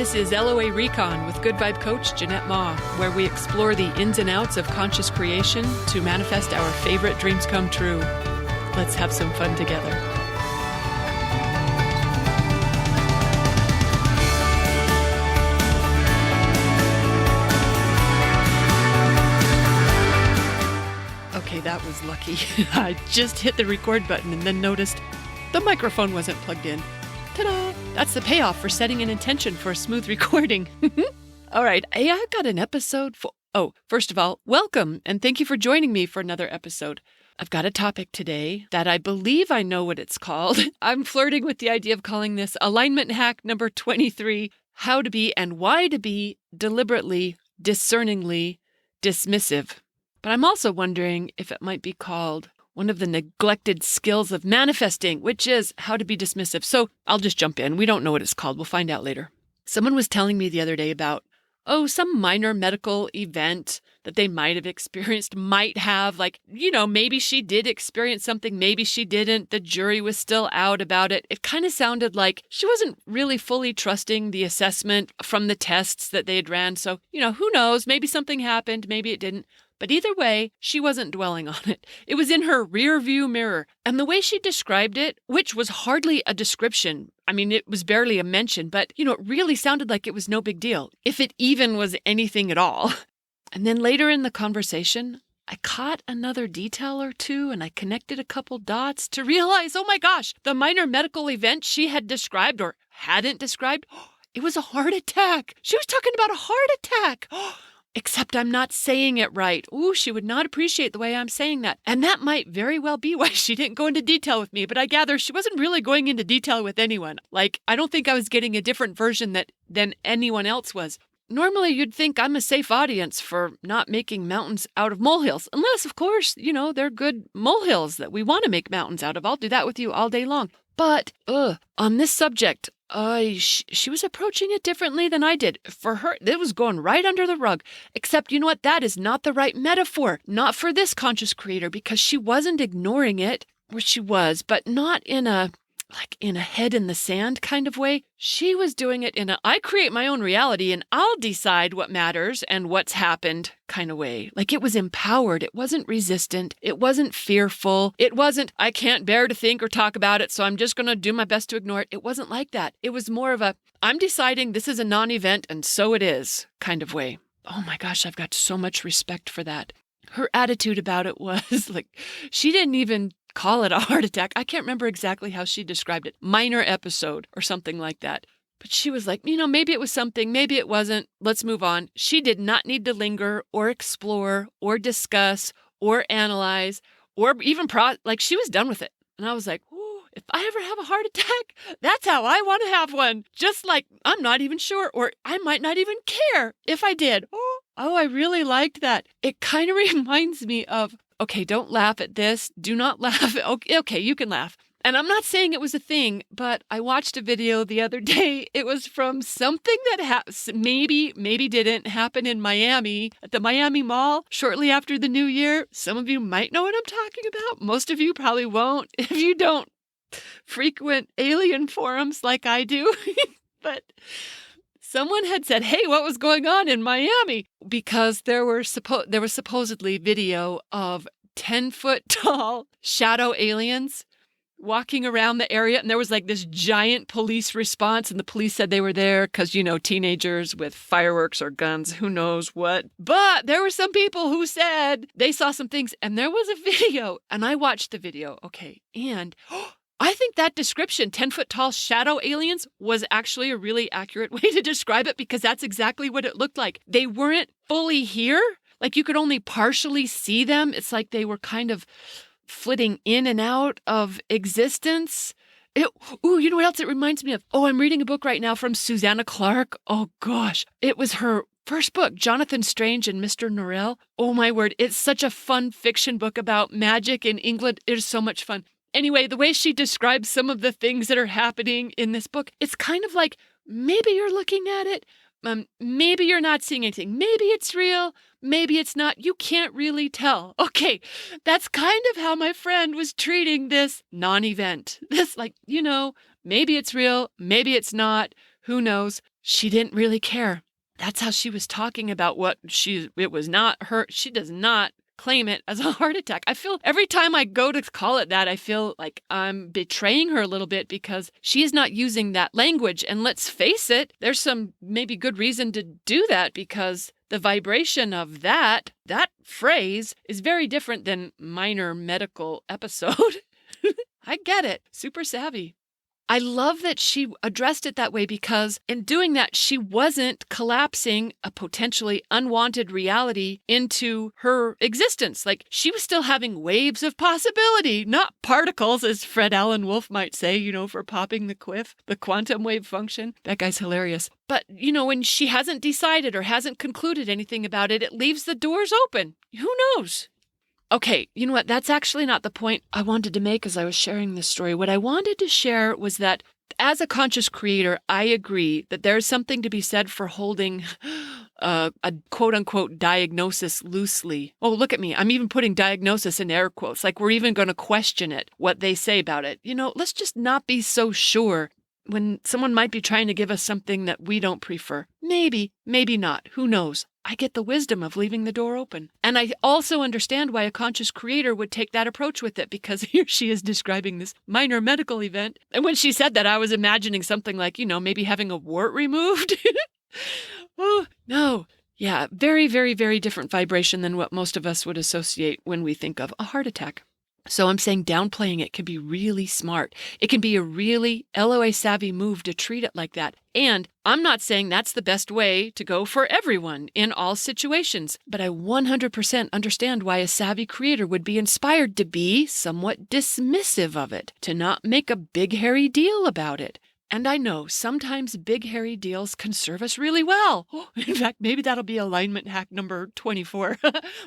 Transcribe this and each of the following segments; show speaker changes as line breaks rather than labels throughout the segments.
This is LOA Recon with Good Vibe Coach Jeanette Ma, where we explore the ins and outs of conscious creation to manifest our favorite dreams come true. Let's have some fun together. Okay, that was lucky. I just hit the record button and then noticed the microphone wasn't plugged in. Ta-da! That's the payoff for setting an intention for a smooth recording. All right, I got an episode for... Oh, first of all, welcome, and thank you for joining me for another episode. I've got a topic today that I believe I know what it's called. I'm flirting with the idea of calling this Alignment Hack number 23, How to Be and Why to Be Deliberately, Discerningly Dismissive. But I'm also wondering if it might be called one of the neglected skills of manifesting, which is how to be dismissive. So I'll just jump in. We don't know what it's called. We'll find out later. Someone was telling me the other day about, some minor medical event that they might have experienced, maybe she did experience something, maybe she didn't. The jury was still out about it. It kind of sounded like she wasn't really fully trusting the assessment from the tests that they had ran. So, who knows? Maybe something happened, maybe it didn't. But either way, she wasn't dwelling on it. It was in her rear view mirror. And the way she described it, which was hardly a description, it was barely a mention, but, it really sounded like it was no big deal, if it even was anything at all. And then later in the conversation, I caught another detail or two and I connected a couple dots to realize, oh my gosh, the minor medical event she had described or hadn't described, it was a heart attack. She was talking about a heart attack. Except I'm not saying it right. Ooh, she would not appreciate the way I'm saying that. And that might very well be why she didn't go into detail with me. But I gather she wasn't really going into detail with anyone. I don't think I was getting a different version than anyone else was. Normally, you'd think I'm a safe audience for not making mountains out of molehills. Unless, of course, they're good molehills that we want to make mountains out of. I'll do that with you all day long. But, on this subject, she was approaching it differently than I did. For her, it was going right under the rug. Except, you know what? That is not the right metaphor. Not for this conscious creator, because she wasn't ignoring it, or she was, but not in a head in the sand kind of way. She was doing it in I create my own reality and I'll decide what matters and what's happened kind of way. It was empowered. It wasn't resistant. It wasn't fearful. It wasn't, I can't bear to think or talk about it, so I'm just going to do my best to ignore it. It wasn't like that. It was more of I'm deciding this is a non-event and so it is kind of way. Oh my gosh, I've got so much respect for that. Her attitude about it was she didn't even call it a heart attack. I can't remember exactly how she described it. Minor episode or something like that. But she was like, maybe it was something, maybe it wasn't. Let's move on. She did not need to linger or explore or discuss or analyze or even she was done with it. And I was like, ooh, if I ever have a heart attack, that's how I want to have one. Just I'm not even sure, or I might not even care if I did. Oh, I really liked that. It kind of reminds me of, okay, don't laugh at this. Do not laugh. Okay, you can laugh. And I'm not saying it was a thing, but I watched a video the other day. It was from something that maybe didn't happen in Miami, at the Miami Mall, shortly after the new year. Some of you might know what I'm talking about. Most of you probably won't if you don't frequent alien forums like I do. But someone had said, hey, what was going on in Miami? Because there was supposedly video of 10-foot tall shadow aliens walking around the area. And there was this giant police response. And the police said they were there because, teenagers with fireworks or guns, who knows what. But there were some people who said they saw some things. And there was a video. And I watched the video. Okay. And I think that description, 10-foot tall shadow aliens, was actually a really accurate way to describe it because that's exactly what it looked like. They weren't fully here. You could only partially see them. It's like they were kind of flitting in and out of existence. You know what else it reminds me of? I'm reading a book right now from Susanna Clark. Oh gosh, it was her first book, Jonathan Strange and Mr. Norrell. Oh my word, it's such a fun fiction book about magic in England. It is so much fun. Anyway, the way she describes some of the things that are happening in this book, it's kind of like maybe you're looking at it, maybe you're not seeing anything. Maybe it's real, maybe it's not. You can't really tell. Okay, that's kind of how my friend was treating this non-event. This maybe it's real, maybe it's not. Who knows? she didn't really care. That's how she was talking about it was not her. She does not claim it as a heart attack. I feel every time I go to call it that, I feel like I'm betraying her a little bit because she is not using that language. And let's face it, there's some maybe good reason to do that because the vibration of that phrase is very different than minor medical episode. I get it. Super savvy. I love that she addressed it that way because in doing that, she wasn't collapsing a potentially unwanted reality into her existence. Like she was still having waves of possibility, not particles, as Fred Alan Wolf might say, for popping the quiff, the quantum wave function. That guy's hilarious. But, when she hasn't decided or hasn't concluded anything about it, it leaves the doors open. Who knows? Okay, you know what? That's actually not the point I wanted to make as I was sharing this story. What I wanted to share was that as a conscious creator, I agree that there's something to be said for holding a quote-unquote diagnosis loosely. Oh, look at me. I'm even putting diagnosis in air quotes, like we're even going to question it, what they say about it. Let's just not be so sure when someone might be trying to give us something that we don't prefer. Maybe, maybe not. Who knows? I get the wisdom of leaving the door open. And I also understand why a conscious creator would take that approach with it, because here she is describing this minor medical event. And when she said that, I was imagining something like, maybe having a wart removed. Oh, no. Yeah, very, very, very different vibration than what most of us would associate when we think of a heart attack. So I'm saying downplaying it can be really smart. It can be a really LOA savvy move to treat it like that. And I'm not saying that's the best way to go for everyone in all situations, but I 100% understand why a savvy creator would be inspired to be somewhat dismissive of it, to not make a big hairy deal about it. And I know sometimes big hairy deals can serve us really well. Oh, in fact, maybe that'll be alignment hack number 24.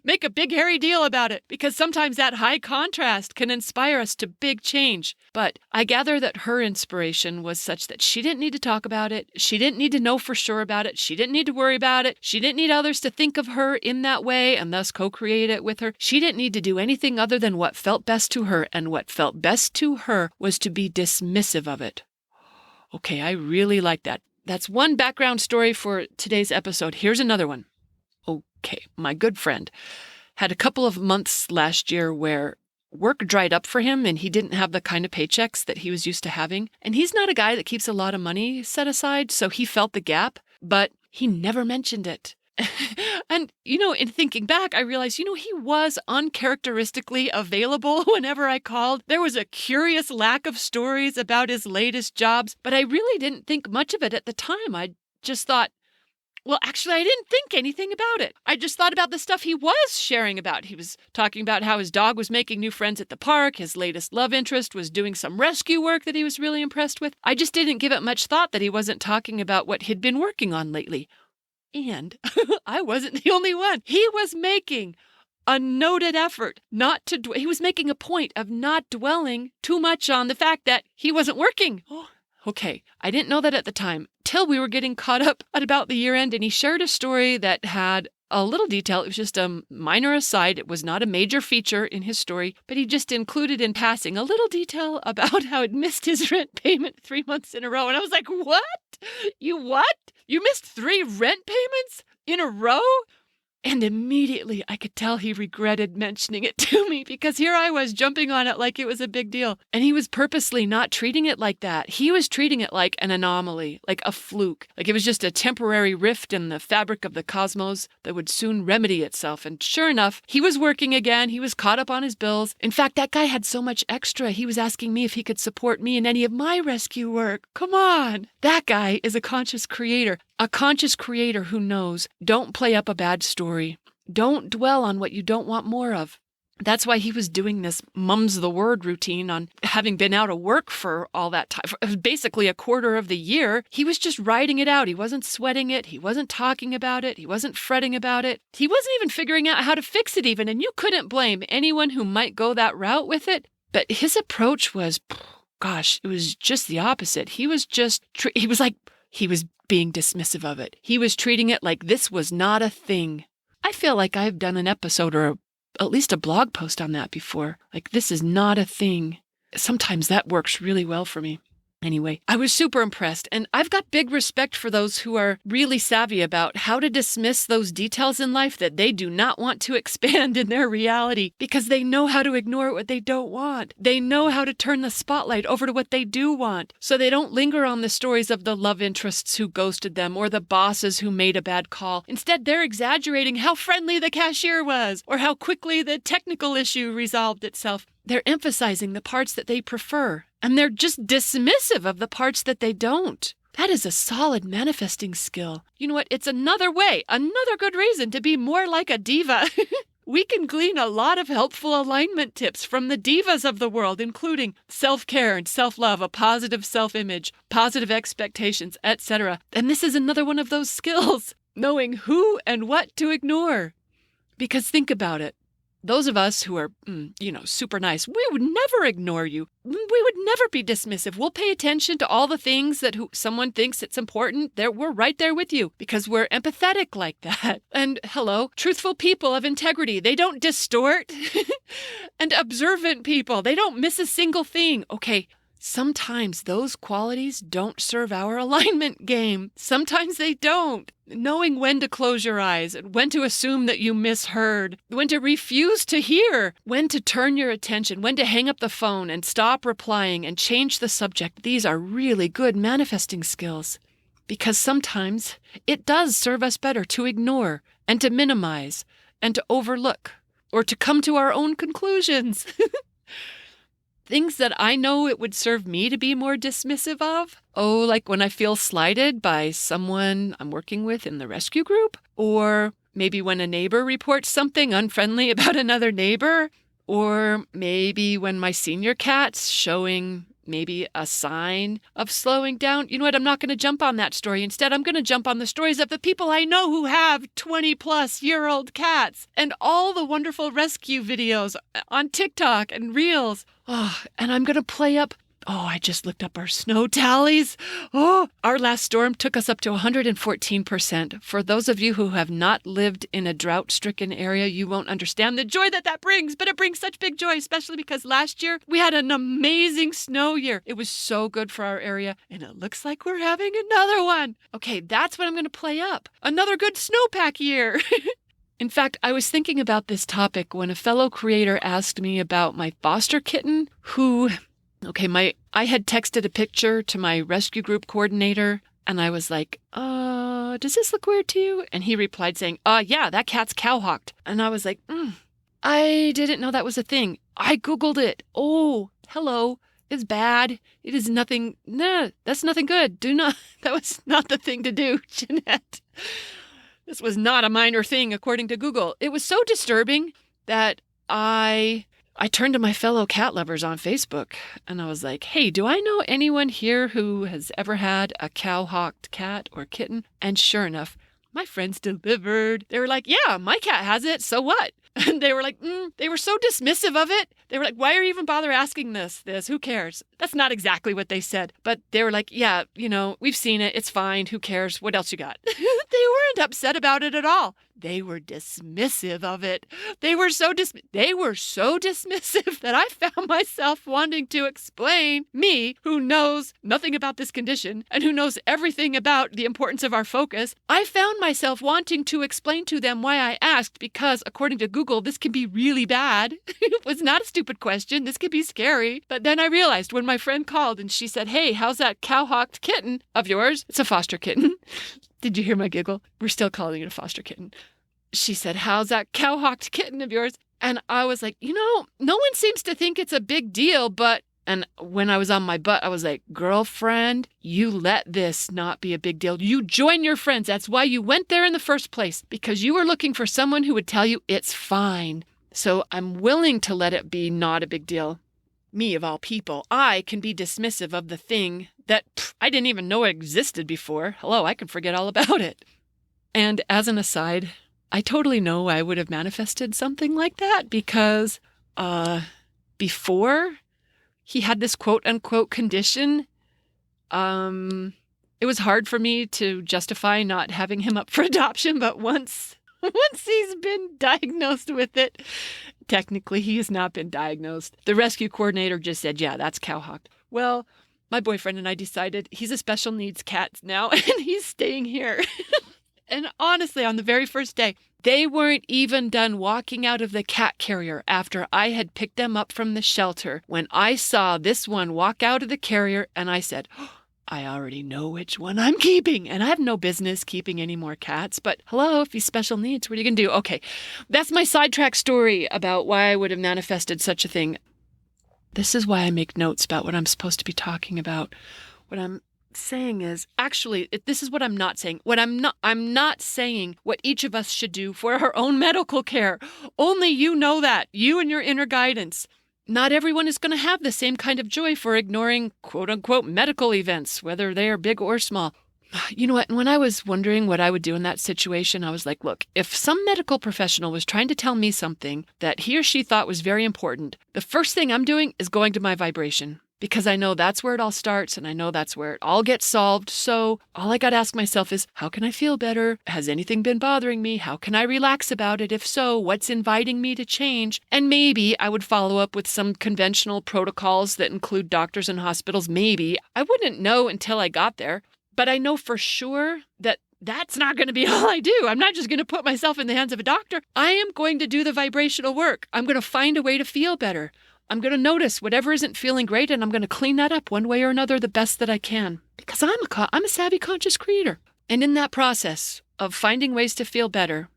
Make a big hairy deal about it, because sometimes that high contrast can inspire us to big change. But I gather that her inspiration was such that she didn't need to talk about it. She didn't need to know for sure about it. She didn't need to worry about it. She didn't need others to think of her in that way and thus co-create it with her. She didn't need to do anything other than what felt best to her. And what felt best to her was to be dismissive of it. Okay, I really like that. That's one background story for today's episode. Here's another one. Okay, my good friend had a couple of months last year where work dried up for him and he didn't have the kind of paychecks that he was used to having. And he's not a guy that keeps a lot of money set aside, so he felt the gap, but he never mentioned it. And, in thinking back, I realized, he was uncharacteristically available whenever I called. There was a curious lack of stories about his latest jobs, but I really didn't think much of it at the time. I just thought, well, actually, I didn't think anything about it. I just thought about the stuff he was sharing about. He was talking about how his dog was making new friends at the park. His latest love interest was doing some rescue work that he was really impressed with. I just didn't give it much thought that he wasn't talking about what he'd been working on lately. And I wasn't the only one. He was making a noted effort not to, he was making a point of not dwelling too much on the fact that he wasn't working. Oh, okay. I didn't know that at the time till we were getting caught up at about the year end, and he shared a story that had a little detail. It was just a minor aside. It was not a major feature in his story, but he just included in passing a little detail about how he'd missed his rent payment 3 months in a row. And I was like, what? You what? You missed 3 rent payments in a row? And immediately I could tell he regretted mentioning it to me, because here I was jumping on it like it was a big deal. And he was purposely not treating it like that. He was treating it like an anomaly, like a fluke, like it was just a temporary rift in the fabric of the cosmos that would soon remedy itself. And sure enough, he was working again. He was caught up on his bills. In fact, that guy had so much extra, he was asking me if he could support me in any of my rescue work. Come on. That guy is a conscious creator. A conscious creator who knows, don't play up a bad story. Don't dwell on what you don't want more of. That's why he was doing this mum's the word routine on having been out of work for all that time, for basically a quarter of the year. He was just riding it out. He wasn't sweating it. He wasn't talking about it. He wasn't fretting about it. He wasn't even figuring out how to fix it even. And you couldn't blame anyone who might go that route with it. But his approach was, gosh, it was just the opposite. He was being dismissive of it. He was treating it like this was not a thing. I feel like I've done an episode or at least a blog post on that before. Like, this is not a thing. Sometimes that works really well for me. Anyway, I was super impressed, and I've got big respect for those who are really savvy about how to dismiss those details in life that they do not want to expand in their reality, because they know how to ignore what they don't want. They know how to turn the spotlight over to what they do want, so they don't linger on the stories of the love interests who ghosted them or the bosses who made a bad call. Instead, they're exaggerating how friendly the cashier was or how quickly the technical issue resolved itself. They're emphasizing the parts that they prefer, and they're just dismissive of the parts that they don't. That is a solid manifesting skill. You know what? It's another way, another good reason to be more like a diva. We can glean a lot of helpful alignment tips from the divas of the world, including self-care and self-love, a positive self-image, positive expectations, etc. And this is another one of those skills, knowing who and what to ignore. Because think about it. Those of us who are, super nice, we would never ignore you. We would never be dismissive. We'll pay attention to all the things that someone thinks it's important. We're right there with you because we're empathetic like that. And hello, truthful people of integrity. They don't distort. And observant people. They don't miss a single thing. Okay. Sometimes those qualities don't serve our alignment game. Sometimes they don't. Knowing when to close your eyes, when to assume that you misheard, when to refuse to hear, when to turn your attention, when to hang up the phone and stop replying and change the subject. These are really good manifesting skills. Because sometimes it does serve us better to ignore and to minimize and to overlook or to come to our own conclusions. Things that I know it would serve me to be more dismissive of. Oh, like when I feel slighted by someone I'm working with in the rescue group, or maybe when a neighbor reports something unfriendly about another neighbor, or maybe when my senior cat's showing maybe a sign of slowing down. You know what? I'm not going to jump on that story. Instead, I'm going to jump on the stories of the people I know who have 20-plus-year-old cats and all the wonderful rescue videos on TikTok and Reels. Oh, and I'm going to play up. Oh, I just looked up our snow tallies. Oh, our last storm took us up to 114%. For those of you who have not lived in a drought-stricken area, you won't understand the joy that brings, but it brings such big joy, especially because last year we had an amazing snow year. It was so good for our area, and it looks like we're having another one. Okay, that's what I'm going to play up. Another good snowpack year. In fact, I was thinking about this topic when a fellow creator asked me about my foster kitten who... I had texted a picture to my rescue group coordinator, and I was like, does this look weird to you? And he replied saying, yeah, that cat's cowhocked. And I was like, I didn't know that was a thing. I Googled it. Oh, hello. It's bad. It is nothing. No, that's nothing good. That was not the thing to do, Jeanette. This was not a minor thing, according to Google. It was so disturbing that I turned to my fellow cat lovers on Facebook, and I was like, hey, do I know anyone here who has ever had a cow-hawked cat or kitten? And sure enough, my friends delivered. They were like, yeah, my cat has it, so what? And they were like, they were so dismissive of it. They were like, why are you even bother asking this? Who cares? That's not exactly what they said. But they were like, yeah, we've seen it. It's fine. Who cares? What else you got? They weren't upset about it at all. They were dismissive of it. They were so dismissive that I found myself wanting to explain, me, who knows nothing about this condition and who knows everything about the importance of our focus, I found myself wanting to explain to them why I asked, because according to Google, this can be really bad. It was not a stupid question. This could be scary. But then I realized when my friend called and she said, hey, how's that cow-hawked kitten of yours? It's a foster kitten. Did you hear my giggle? We're still calling it a foster kitten. She said, how's that cow-hawked kitten of yours? And I was like, no one seems to think it's a big deal, but... And when I was on my butt, I was like, girlfriend, you let this not be a big deal. You join your friends. That's why you went there in the first place, because you were looking for someone who would tell you it's fine. So I'm willing to let it be not a big deal. Me, of all people, I can be dismissive of the thing that I didn't even know existed before. Hello, I can forget all about it. And as an aside, I totally know I would have manifested something like that because before he had this quote-unquote condition, it was hard for me to justify not having him up for adoption, but once he's been diagnosed with it, technically he has not been diagnosed. The rescue coordinator just said, yeah, that's cowhocked. Well, My boyfriend and I decided he's a special needs cat now, and he's staying here. And honestly, on the very first day, they weren't even done walking out of the cat carrier after I had picked them up from the shelter when I saw this one walk out of the carrier, and I said, "Oh, I already know which one I'm keeping, and I have no business keeping any more cats, but hello, if he's special needs, what are you going to do?" Okay, that's my sidetrack story about why I would have manifested such a thing. This is why I make notes about what I'm supposed to be talking about. What I'm saying is, actually, this is what I'm not saying. I'm not saying what each of us should do for our own medical care. Only you know that, you and your inner guidance. Not everyone is going to have the same kind of joy for ignoring quote-unquote medical events, whether they are big or small. You know what? When I was wondering what I would do in that situation, I was like, look, if some medical professional was trying to tell me something that he or she thought was very important, the first thing I'm doing is going to my vibration. Because I know that's where it all starts, and I know that's where it all gets solved. So all I got to ask myself is, how can I feel better? Has anything been bothering me? How can I relax about it? If so, what's inviting me to change? And maybe I would follow up with some conventional protocols that include doctors and hospitals. Maybe. I wouldn't know until I got there. But I know for sure that that's not going to be all I do. I'm not just going to put myself in the hands of a doctor. I am going to do the vibrational work. I'm going to find a way to feel better. I'm going to notice whatever isn't feeling great, and I'm going to clean that up one way or another the best that I can. Because I'm a savvy conscious creator. And in that process of finding ways to feel better,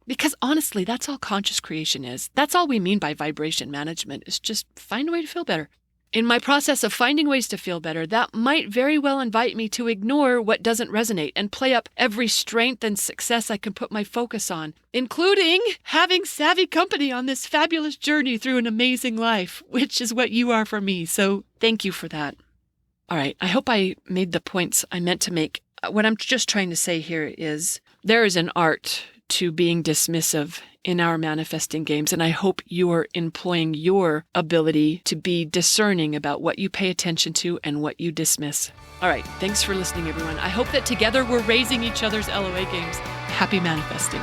because honestly, that's all conscious creation is. That's all we mean by vibration management, is just find a way to feel better. In my process of finding ways to feel better, that might very well invite me to ignore what doesn't resonate and play up every strength and success I can put my focus on, including having savvy company on this fabulous journey through an amazing life, which is what you are for me. So thank you for that. All right, I hope I made the points I meant to make. What I'm just trying to say here is there is an art to being dismissive in our manifesting games, and I hope you are employing your ability to be discerning about what you pay attention to and what you dismiss. All right, thanks for listening, everyone. I hope that together we're raising each other's LOA games. Happy manifesting.